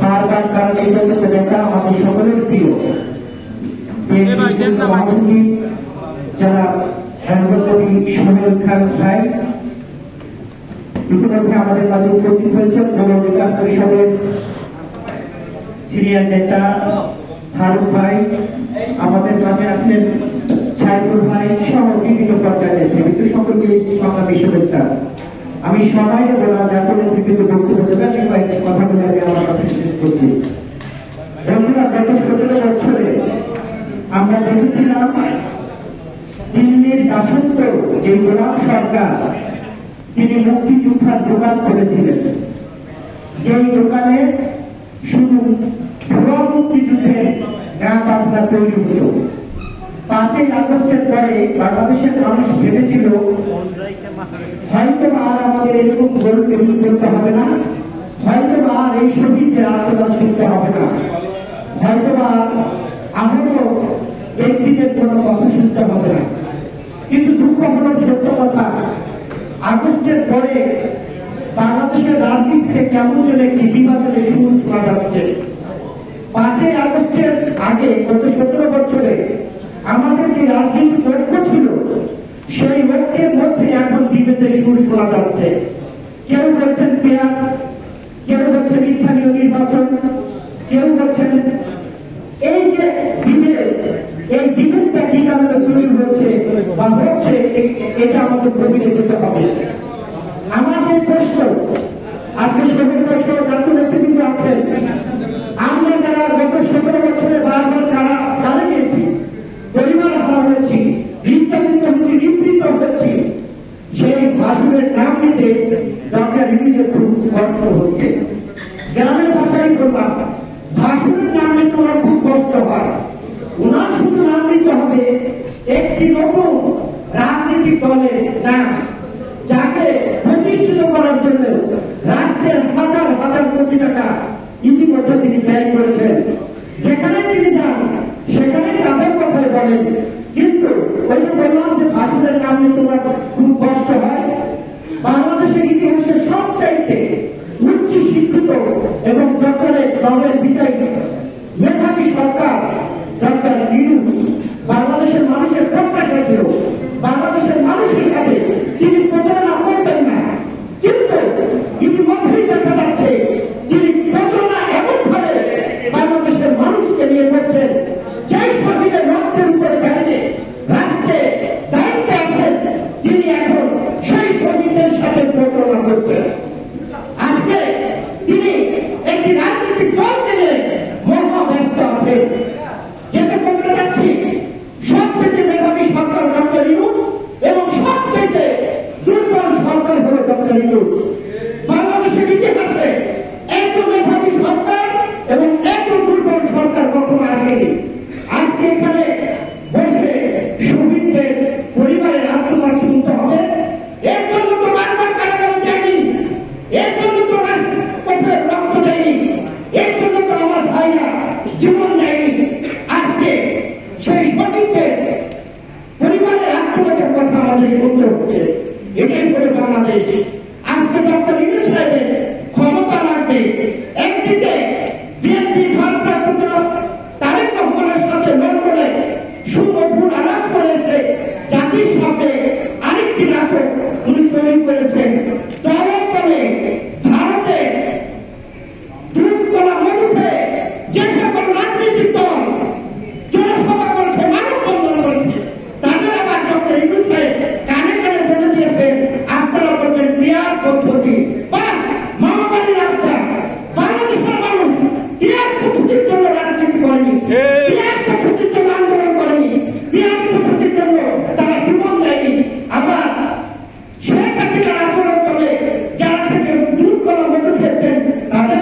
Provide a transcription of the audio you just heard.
বারবার কারণ এই জন্য নেতা আমাদের সকলের প্রিয় যারা কবি সোহেল খান ভাই ইতিমধ্যে আমাদের মাঝে উপস্থিত হয়েছেন গণ অধিকার পরিষদের সিনিয়র নেতা ফারুক ভাই, আমাদের মাঝে আছেন সাইফুল ভাই সহ বিভিন্ন পর্যায়ের নেতৃত্ব, সকলকে সংগ্রামী শুভেচ্ছা। আমি সবাই বলা জাতীয় নেতৃত্ব বক্তব্য দেবেন কয়েকটি কথা বলে আমি আমার কথা শেষ করছি। বন্ধুরা, গত 17 বছরে আমরা দেখেছিলাম দিল্লির দাসত্ব যে গোলাম সরকার তিনি মুক্তিযোদ্ধার দোকান করেছিলেন, যেই দোকানে শুধু ভুয়া মুক্তিযুদ্ধের গান বাজনা তৈরি হতো। 5ই আগস্টের পরে বাংলাদেশের মানুষ ভেবেছিল হয়তো আর আমাদের এরকম ভুল করতে হবে না, হয়তো আর এই শহীদদের আন্দোলন শুনতে হবে না, হয়তো আমারও ব্যক্তিদের কোনো কথা শুনতে হবে না। কিন্তু দুঃখ হল সত্য কথা, আগস্টের পরে বাংলাদেশের রাজনীতিতে কেমন যেন একটি বিভাজনের সুর শোনা যাচ্ছে। 5ই আগস্টের আগে গত 17 বছরে আমাদের যে রাজনৈতিক ঐক্য ছিল সেই ঐক্যের মধ্যে এখন বিভেদের সুর শোনা যাচ্ছে। কেউ বলছেন পেয়ার, কেউ বলছেন স্থানীয় নির্বাচন, কেউ বলছেন এই যে বিভেদ, এই বিভেদটা কি কারণে তৈরি হচ্ছে বা হচ্ছে এটা আমাদের গভীরে যেতে হবে। আমাদের প্রশ্ন আজকে সবাই প্রশ্ন জাতীয় নেতৃত্ব আছেন, আমরা যারা গত 17 বছরে বারবার কারা গিয়েছি, পরিবার হারা হয়েছি, নির্যাতিত হয়েছি, নিপীড়িত হয়েছি, সেই ভাষণের নাম নিতে ডক্টর ইউনূসের খুব কষ্ট হচ্ছে। গ্রামের ভাষায় বললাম, ভাষণের নাম নিতে ওনার খুব কষ্ট হয়। ওনার শুধু নাম নিতে হবে একটি নতুন রাজনৈতিক দলের নাম।